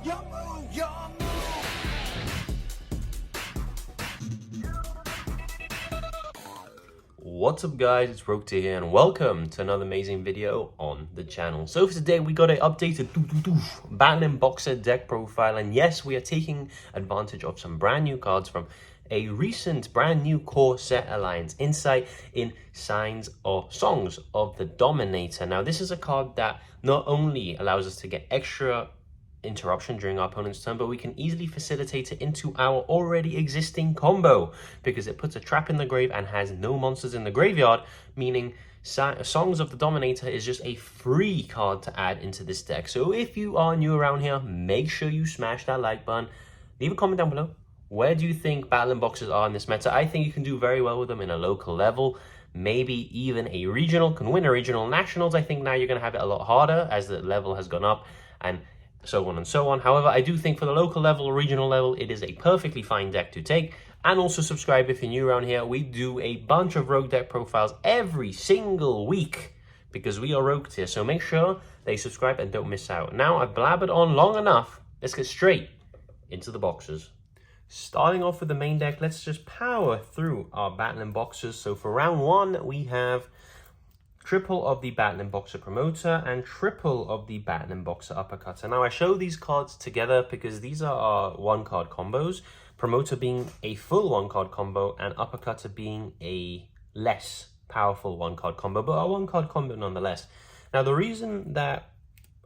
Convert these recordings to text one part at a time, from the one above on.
Your move, your move. What's up guys, it's Rokta here and welcome to another amazing video on the channel. So for today we got an updated Battlin Boxer deck profile, and yes, we are taking advantage of some brand new cards from a recent brand new core set alliance insight in Signs or Songs of the Dominator. Now this is a card that not only allows us to get extra interruption during our opponent's turn, but we can easily facilitate it into our already existing combo because it puts a trap in the grave and has no monsters in the graveyard, meaning Songs of the Dominator is just a free card to add into this deck. So if you are new around here, make sure you smash that like button. Leave a comment down below. Where do you think Battlin boxes are in this meta? I think you can do very well with them in a local level, maybe even a regional, can win a regional. Nationals, I think now you're going to have it a lot harder as the level has gone up and so on and so on. However, I do think for the local level or regional level, it is a perfectly fine deck to take. And also subscribe if you're new around here. We do a bunch of rogue deck profiles every single week because we are rogue tier. So make sure they subscribe and don't miss out. Now I've blabbered on long enough. Let's get straight into the boxes. Starting off with the main deck, let's just power through our Battlin boxes. So for round one, we have triple of the Battlin Boxer Promoter and triple of the Battlin Boxer Uppercutter. Now I show these cards together because these are our one card combos, Promoter being a full one card combo and Uppercutter being a less powerful one card combo, but a one card combo nonetheless. Now the reason that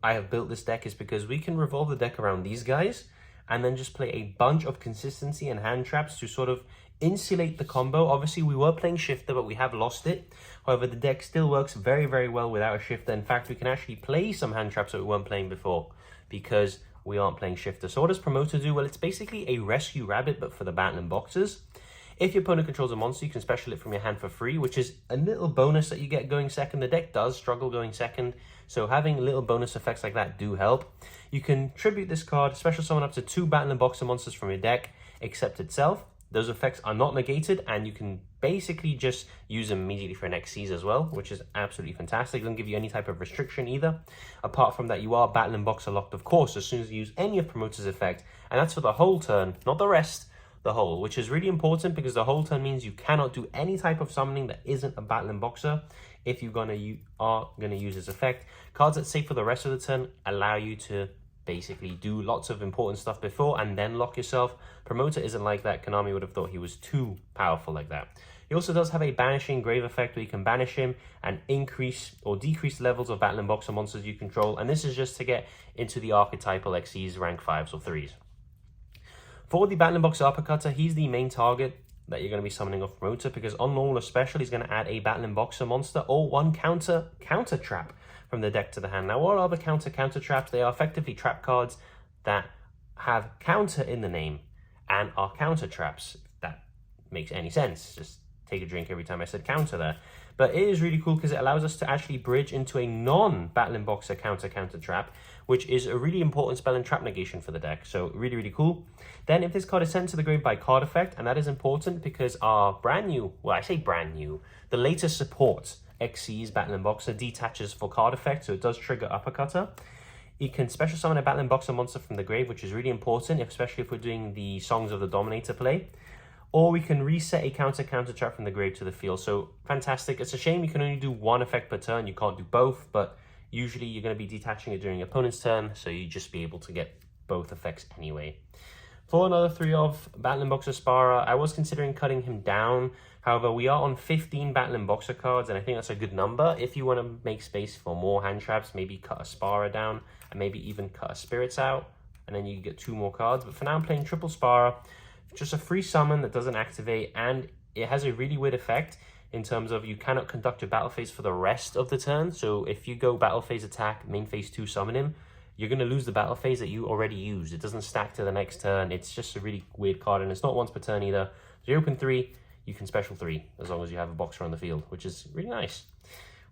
I have built this deck is because we can revolve the deck around these guys and then just play a bunch of consistency and hand traps to sort of insulate the combo. Obviously we were playing shifter, but we have lost it. However, the deck still works very, very well without a shifter. In fact, we can actually play some hand traps that we weren't playing before because we aren't playing shifter. So what does Promoter do? Well, it's basically a rescue rabbit, but for the Battlin boxers. If your opponent controls a monster, you can special it from your hand for free, which is a little bonus that you get going second. The deck does struggle going second, so having little bonus effects like that do help. You can tribute this card, special summon up to 2 Battlin boxer monsters from your deck, except itself. Those effects are not negated, and you can basically just use them immediately for an XCs as well, which is absolutely fantastic. Doesn't give you any type of restriction either. Apart from that, you are Battlin boxer locked, of course, as soon as you use any of Promoter's effect, and that's for the whole turn, not the rest, the whole, which is really important because the whole turn means you cannot do any type of summoning that isn't a Battlin boxer if you are gonna use this effect. Cards that save for the rest of the turn allow you to basically do lots of important stuff before and then lock yourself. Promoter isn't like that. Konami would have thought he was too powerful like that. He also does have a banishing grave effect where you can banish him and increase or decrease levels of Battlin boxer monsters you control, and this is just to get into the archetypal XCs, rank 5s or 3s. For the Battlin boxer Uppercutter, he's the main target that you're going to be summoning off Promoter because on normal or special, he's going to add a Battlin boxer monster or one counter trap from the deck to the hand. Now, what are the counter traps? They are effectively trap cards that have counter in the name and are counter traps. If that makes any sense. Just take a drink every time I said counter there. But it is really cool because it allows us to actually bridge into a non-Battlin boxer counter trap, which is a really important spell and trap negation for the deck. So really, really cool. Then if this card is sent to the grave by card effect, and that is important because our brand new, well, I say brand new, the latest support XC's Battlin boxer detaches for card effect, so it does trigger Uppercutter. You can special summon a Battlin boxer monster from the grave, which is really important, especially if we're doing the Songs of the Dominator play. Or we can reset a counter trap from the grave to the field. So fantastic. It's a shame you can only do one effect per turn. You can't do both, but usually you're going to be detaching it during your opponent's turn, so you just be able to get both effects anyway. For another 3 of Battlin boxer Spara, I was considering cutting him down. However, we are on 15 Battlin boxer cards, and I think that's a good number. If you want to make space for more hand traps, maybe cut a Spara down, and maybe even cut a Spirits out, and then you get 2 more cards. But for now, I'm playing triple Spara, just a free summon that doesn't activate, and it has a really weird effect in terms of you cannot conduct your battle phase for the rest of the turn. So if you go battle phase attack, main phase 2 summon him, you're going to lose the battle phase that you already used. It doesn't stack to the next turn. It's just a really weird card, and it's not once per turn either. So you open 3, you can special 3, as long as you have a boxer on the field, which is really nice.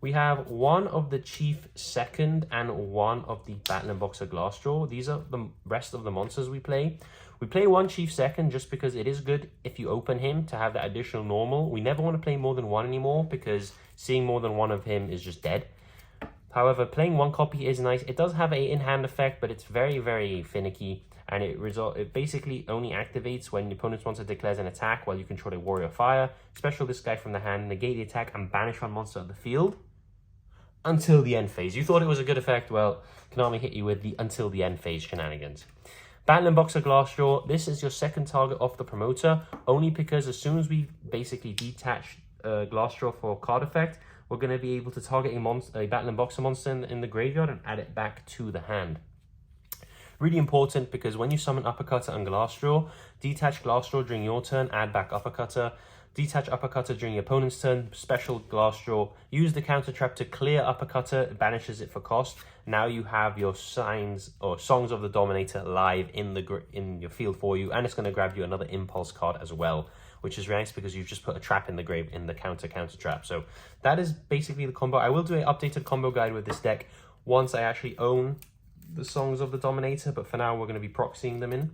We have 1 of the Chief Second and 1 of the Battlin boxer Glassjaw. These are the rest of the monsters we play. We play 1 Chief Second just because it is good if you open him to have that additional normal. We never want to play more than 1 anymore because seeing more than 1 of him is just dead. However, playing one copy is nice. It does have a in-hand effect, but it's very, very finicky. And it basically only activates when the opponent's monster declares an attack while you control a warrior fire. Special this guy from the hand, negate the attack, and banish one monster of the field until the end phase. You thought it was a good effect? Well, Konami hit you with the until the end phase shenanigans. Battlin Boxer Glassjaw. This is your second target off the promoter, only because as soon as we basically detach Glassjaw for card effect, we're going to be able to target a Battlin Boxer monster in the graveyard and add it back to the hand. Really important because when you summon Uppercutter and Glassjaw, detach Glassjaw during your turn, add back Uppercutter. Detach Uppercutter during your opponent's turn, special Glassjaw. Use the counter trap to clear Uppercutter, it banishes it for cost. Now you have your signs or Songs of the Dominator live in your field for you, and it's going to grab you another Impulse card as well, which is nice because you've just put a trap in the grave in the counter trap. So that is basically the combo. I will do an updated combo guide with this deck once I actually own the Songs of the Dominator, but for now we're going to be proxying them in.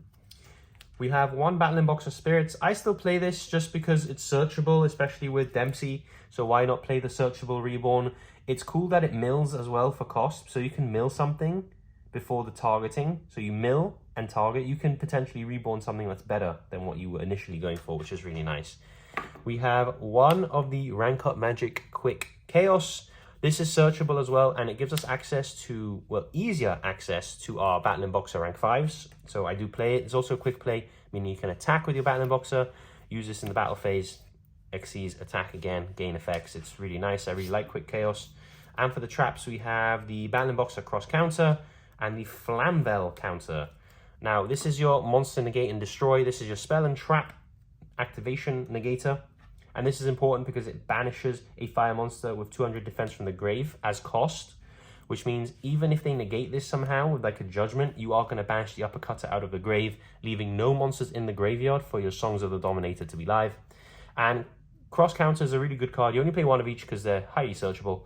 We have one Battlin Boxer Spirits. I still play this just because it's searchable, especially with Dempsey, so why not play the searchable Reborn? It's cool that it mills as well for cost, so you can mill something before the targeting. So you mill and target, you can potentially reborn something that's better than what you were initially going for, which is really nice. We have one of the Rank Up Magic Quick Chaos. This is searchable as well, and it gives us access to, well, easier access to our Battlin Boxer rank 5s. So I do play it. It's also a quick play, meaning you can attack with your Battlin Boxer, use this in the battle phase, Xyz, attack again, gain effects. It's really nice. I really like Quick Chaos. And for the traps, we have the Battlin Boxer Cross Counter and the Flamvel Counter. Now, this is your Monster Negate and Destroy. This is your Spell and Trap Activation Negator. And this is important because it banishes a fire monster with 200 defense from the grave as cost, which means even if they negate this somehow with like a judgment, you are going to banish the Uppercutter out of the grave, leaving no monsters in the graveyard for your Songs of the Dominator to be live. And Cross Counter is a really good card. You only play one of each because they're highly searchable,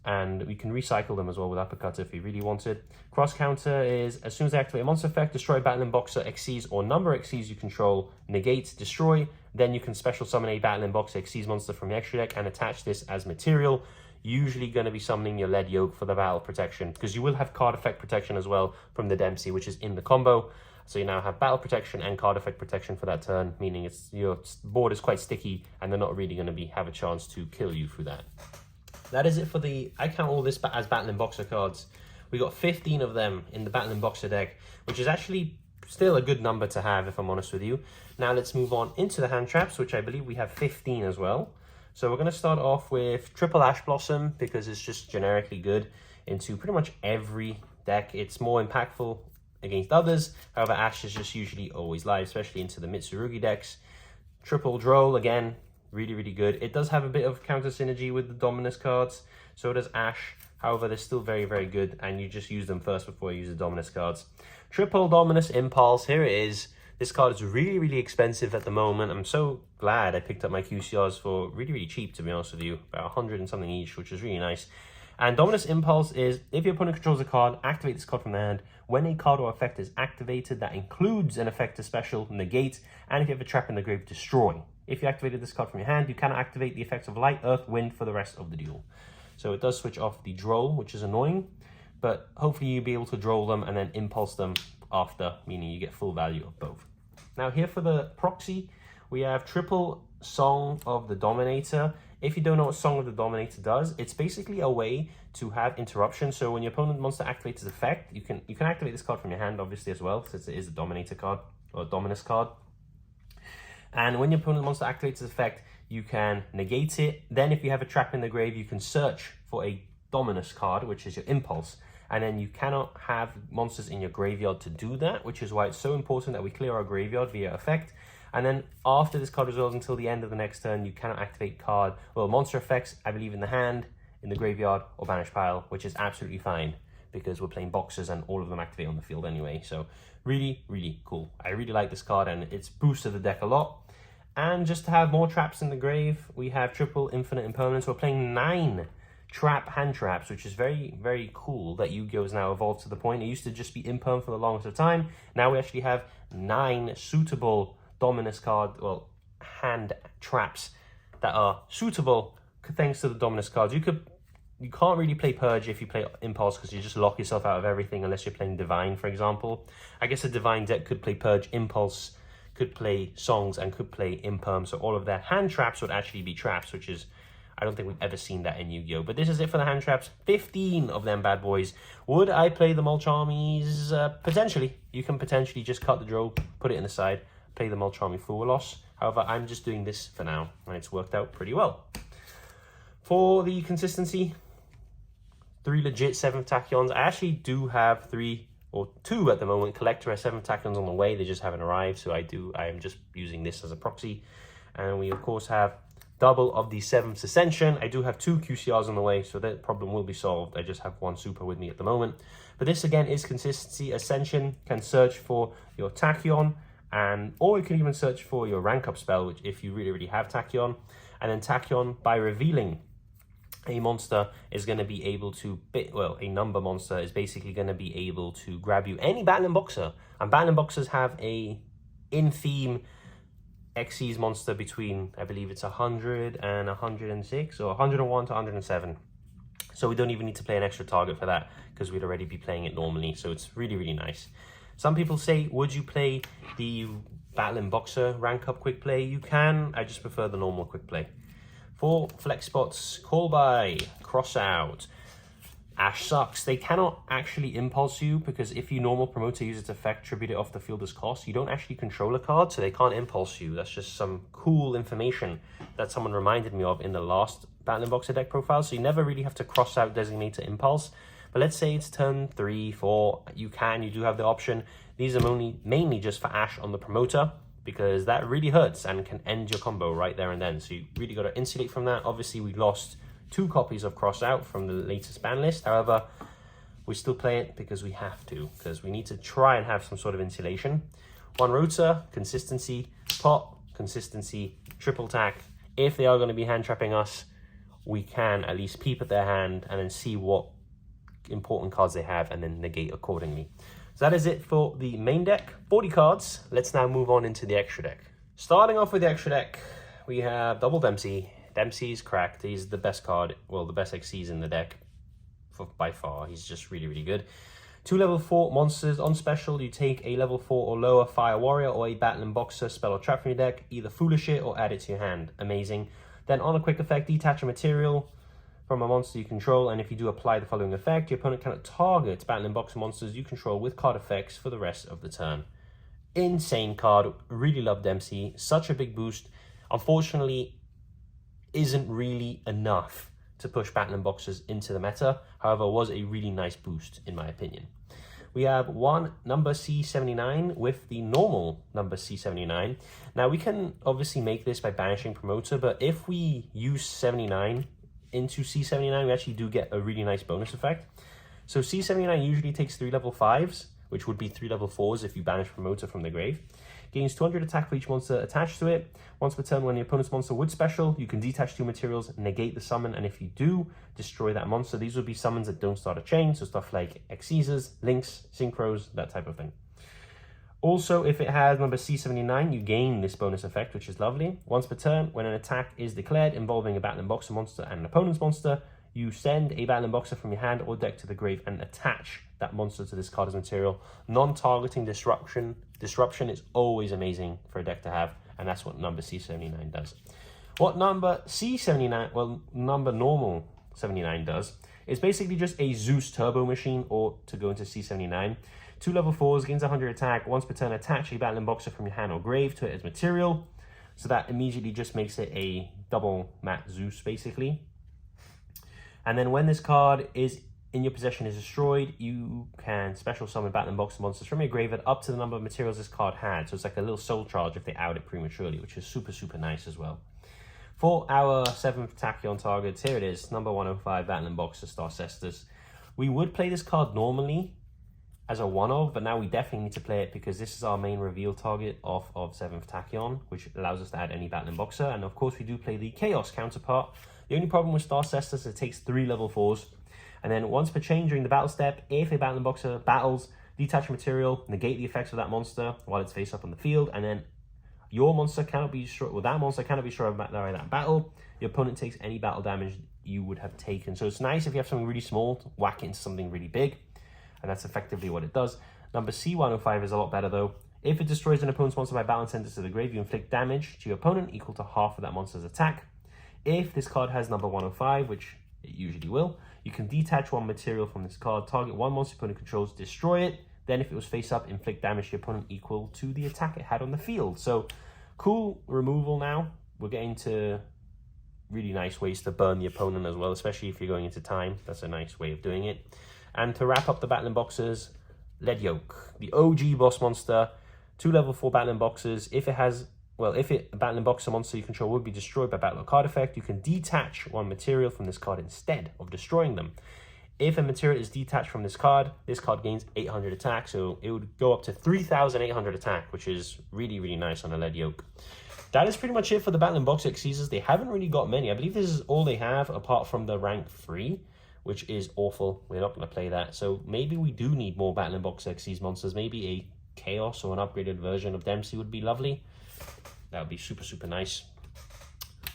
and we can recycle them as well with Uppercutter if you really wanted. Cross Counter is, as soon as they activate a monster effect, destroy Battlin Boxer Xyz or number Xyz you control, negate, destroy. Then you can special summon a Battlin Boxer Xyz monster from your extra deck and attach this as material. Usually going to be summoning your Lead Yoke for the battle protection, because you will have card effect protection as well from the Dempsey, which is in the combo. So you now have battle protection and card effect protection for that turn, meaning your board is quite sticky and they're not really going to have a chance to kill you through that. That is it for I count all this as Battlin Boxer cards. We got 15 of them in the Battlin Boxer deck, which is actually still a good number to have, if I'm honest with you. Now let's move on into the hand traps, which I believe we have 15 as well. So we're going to start off with Triple Ash Blossom, because it's just generically good into pretty much every deck. It's more impactful against others. However, Ash is just usually always live, especially into the Mitsurugi decks. Triple Droll, again, really, really good. It does have a bit of counter synergy with the Dominus cards. So does Ash. However, they're still very, very good, and you just use them first before you use the Dominus cards. Triple Dominus Impulse, here it is. This card is really, really expensive at the moment. I'm so glad I picked up my QCRs for really, really cheap, to be honest with you. About 100 and something each, which is really nice. And Dominus Impulse is, if your opponent controls a card, activate this card from the hand. When a card or effect is activated, that includes an effect, a special, negate, and if you have a trap in the grave, destroy. If you activated this card from your hand, you cannot activate the effects of Light, Earth, Wind for the rest of the duel. So it does switch off the Droll, which is annoying, but hopefully you'll be able to Droll them and then Impulse them after, meaning you get full value of both. Now here for the proxy, we have Triple Song of the Dominator. If you don't know what Song of the Dominator does, it's basically a way to have interruption. So when your opponent monster activates its effect, you can activate this card from your hand, obviously, as well, since it is a Dominator card, or a Dominus card. And when your opponent monster activates its effect, you can negate it. Then if you have a trap in the grave, you can search for a Dominus card, which is your Impulse. And then you cannot have monsters in your graveyard to do that, which is why it's so important that we clear our graveyard via effect. And then after this card resolves until the end of the next turn, you cannot activate monster effects, I believe, in the hand, in the graveyard, or banish pile, which is absolutely fine because we're playing boxers and all of them activate on the field anyway. So really, really cool. I really like this card and it's boosted the deck a lot. And just to have more traps in the grave, we have Triple Infinite Impermanence. We're playing 9 hand traps, which is very, very cool that Yu-Gi-Oh! Has now evolved to the point. It used to just be imperm for the longest of time. Now we actually have 9 suitable Dominus hand traps that are suitable thanks to the Dominus cards. You could you can't really play Purge if you play Impulse because you just lock yourself out of everything unless you're playing Divine, for example. I guess a Divine deck could play Purge, Impulse, could play Songs, and could play Imperm. So all of their hand traps would actually be traps, which is, I don't think we've ever seen that in Yu-Gi-Oh! But this is it for the hand traps. 15 of them bad boys. Would I play the Mulcharmies? Potentially. You can potentially just cut the draw, put it in the side, play the Mulcharmy for a loss. However, I'm just doing this for now, and it's worked out pretty well. For the consistency, 3 legit 7th Tachyons. I actually do have 3 or 2 at the moment. Collector has 7 Tachyons on the way. They just haven't arrived, so I am just using this as a proxy. And we, of course, have double of the 7th Ascension. I do have 2 QCRs on the way, so that problem will be solved. I just have 1 super with me at the moment. But this, again, is consistency. Ascension can search for your Tachyon, or you can even search for your rank up spell, which if you really have Tachyon. And then Tachyon, by revealing a monster, is going to be able to, a number monster is basically going to be able to grab you any Battlin boxer. And Battlin boxers have a in-theme Xyz monster between, I believe it's 100 and 106, or 101 to 107. So we don't even need to play an extra target for that, because we'd already be playing it normally. So it's really nice. Some people say, would you play the Battlin boxer rank up quick play? You can. I just prefer the normal quick play. For flex spots, call by, cross out. Ash sucks. They cannot actually impulse you because if you normal promoter use its effect, tribute it off the field as cost, you don't actually control a card, so they can't impulse you. That's just some cool information that someone reminded me of in the last Battlin Boxer deck profile. So you never really have to cross out Designator Impulse. But let's say it's turn 3, 4, you do have the option. These are mainly just for Ash on the promoter, because that really hurts and can end your combo right there and then. So you really got to insulate from that. Obviously, we lost 2 copies of Cross Out from the latest ban list. However, we still play it because we have to, because we need to try and have some sort of insulation. 1 Rota, consistency, pot, consistency, triple tack. If they are going to be hand trapping us, we can at least peep at their hand and then see what important cards they have and then negate accordingly. So that is it for the main deck, 40 cards. Let's now move on into the extra deck. Starting off with the extra deck, we have Double Dempsey. Dempsey's cracked. He's the best card, well, the best Xyz in the deck by far. He's just really good. 2 level 4 monsters. On special, you take a level 4 or lower Fire Warrior or a Battlin Boxer spell or trap from your deck, either foolish it or add it to your hand. Amazing. Then on a quick effect, detach a material from a monster you control, and if you do apply the following effect, your opponent cannot target Battlin Boxer monsters you control with card effects for the rest of the turn. Insane card. Really love Dempsey. Such a big boost. Unfortunately, isn't really enough to push Battlin Boxers into the meta. However, was a really nice boost in my opinion. We have 1 number C79 with the normal number C79. Now we can obviously make this by banishing promoter, but if we use 79 into C79, we actually do get a really nice bonus effect. So C79 usually takes 3 level 5s, which would be 3 level 4s if you banish promoter from the grave. Gains 200 attack for each monster attached to it. Once per turn, when the opponent's monster would special, you can detach 2 materials, negate the summon, and if you do, destroy that monster. These would be summons that don't start a chain, so stuff like Xyzes, Links, Synchros, that type of thing. Also, if it has number C79, you gain this bonus effect, which is lovely. Once per turn, when an attack is declared involving a Battlin Boxer monster and an opponent's monster, you send a Battlin Boxer from your hand or deck to the grave and attach that monster to this card as material. Non-targeting disruption is always amazing for a deck to have, and that's what number C79 does. What number C79, well, number normal 79 does, is basically just a Zeus turbo machine, or to go into C79. 2 level 4s, gains 100 attack. Once per turn, attach a Battlin Boxer from your hand or grave to it as material. So that immediately just makes it a double mat Zeus, basically. And then when this card is in your possession is destroyed, you can special summon Battlin Boxer monsters from your graveyard up to the number of materials this card had. So it's like a little soul charge if they out it prematurely, which is super nice as well. For our 7th Tachyon targets, here it is, number 105, Battlin Boxer Star Cestus. We would play this card normally as a one-of, but now we definitely need to play it because this is our main reveal target of 7th Tachyon, which allows us to add any Battlin Boxer. And of course, we do play the Chaos counterpart. The only problem with Star Cestus is it takes 3 level 4s. And then once per chain during the battle step, if a Battlin Boxer battles, detach a material, negate the effects of that monster while it's face up on the field, and then your monster cannot be destroyed, or that monster cannot be destroyed by that battle. Your opponent takes any battle damage you would have taken. So it's nice if you have something really small to whack it into something really big, and that's effectively what it does. Number C105 is a lot better though. If it destroys an opponent's monster by Battlin sent it to the grave, you inflict damage to your opponent equal to half of that monster's attack. If this card has number 105, which it usually will, you can detach one material from this card, target one monster opponent controls, destroy it. Then if it was face up, inflict damage to your opponent equal to the attack it had on the field. So cool removal now. We're getting to really nice ways to burn the opponent as well, especially if you're going into time. That's a nice way of doing it. And to wrap up the Battlin boxes, Yugioh, the OG boss monster, 2 level 4 Battlin boxes. If it has, well, if a Battlin boxer monster you control would be destroyed by battle or card effect, you can detach one material from this card instead of destroying them. If a material is detached from this card gains 800 attack, so it would go up to 3,800 attack, which is really, really nice on a Yugioh. That is pretty much it for the Battlin box Xyzs. They haven't really got many. I believe this is all they have, apart from the rank 3, which is awful. We're not going to play that. So maybe we do need more Battlin box Xyz monsters. Maybe a Chaos or an upgraded version of Dempsey would be lovely. That would be super, super nice.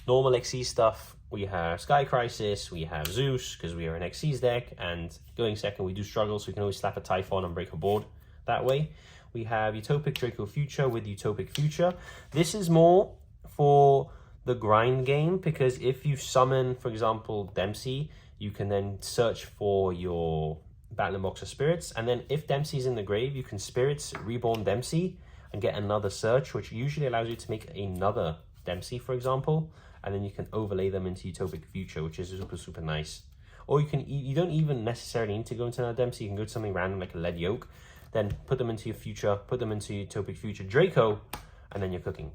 Normal Xyz stuff, we have Sky Crisis, we have Zeus, because we are an Xyz deck, and going second, we do struggle, so we can always slap a Typhon and break a board that way. We have Utopic Draco Future with Utopic Future. This is more for the grind game, because if you summon, for example, Dempsey, you can then search for your Battlin Boxer Spirits, and then if Dempsey's in the grave, you can Spirits Reborn Dempsey and get another search, which usually allows you to make another Dempsey, for example, and then you can overlay them into Utopic Future, which is super, super nice. Or you don't even necessarily need to go into another Dempsey. You can go to something random like a Yugioh, then put them into your Future, put them into Utopic Future Draco, and then you're cooking.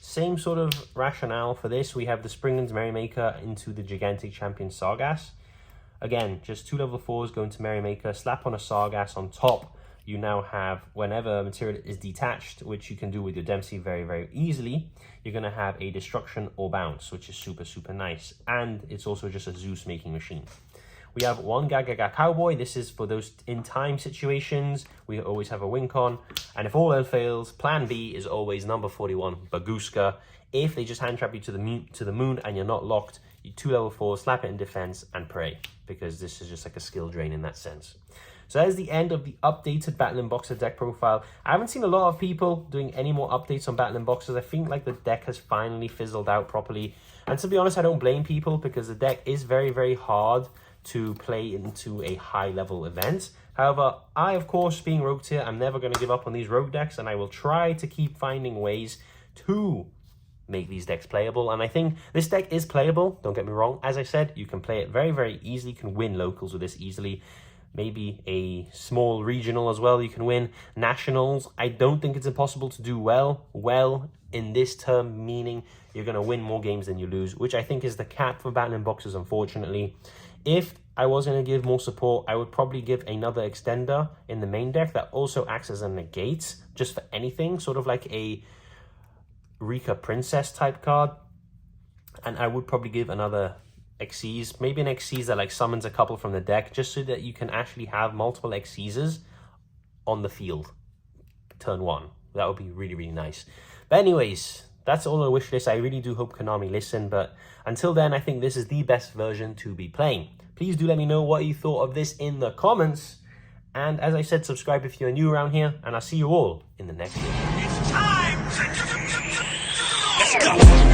Same sort of rationale for this. We have the Springland's Merrymaker into the Gigantic Champion Sargass. Again, just 2 level 4s go into Merrymaker, slap on a Sargass on top. You now have, whenever material is detached, which you can do with your Dempsey very, very easily, you're going to have a Destruction or Bounce, which is super, super nice. And it's also just a Zeus making machine. We have one Gagaga Cowboy. This is for those in-time situations. We always have a win con. And if all else fails, plan B is always number 41, Baguska. If they just hand trap you to the moon and you're not locked, you 2 level 4, slap it in defense and pray, because this is just like a skill drain in that sense. So that is the end of the updated Battlin Boxer deck profile. I haven't seen a lot of people doing any more updates on Battlin Boxers. I think like the deck has finally fizzled out properly. And to be honest, I don't blame people, because the deck is very, very hard to play into a high level event. However, I, of course, being Rogue tier, I'm never going to give up on these Rogue decks, and I will try to keep finding ways to make these decks playable. And I think this deck is playable, don't get me wrong. As I said, you can play it very, very easily. You can win locals with this easily. Maybe a small regional as well you can win. Nationals, I don't think it's impossible to do well in this term, meaning you're going to win more games than you lose, which I think is the cap for Battlin Boxers, unfortunately. If I was going to give more support, I would probably give another extender in the main deck that also acts as a negate, just for anything, sort of like a Rika Princess type card. And I would probably give another Xyz, maybe an Xyz that like summons a couple from the deck, just so that you can actually have multiple Xyzs on the field turn 1. That would be really, really nice. But anyways, that's all on the wish list. I really do hope Konami listen, but until then, I think this is the best version to be playing. Please do let me know what you thought of this in the comments. And as I said, subscribe if you're new around here, and I'll see you all in the next video. It's time! Let's go!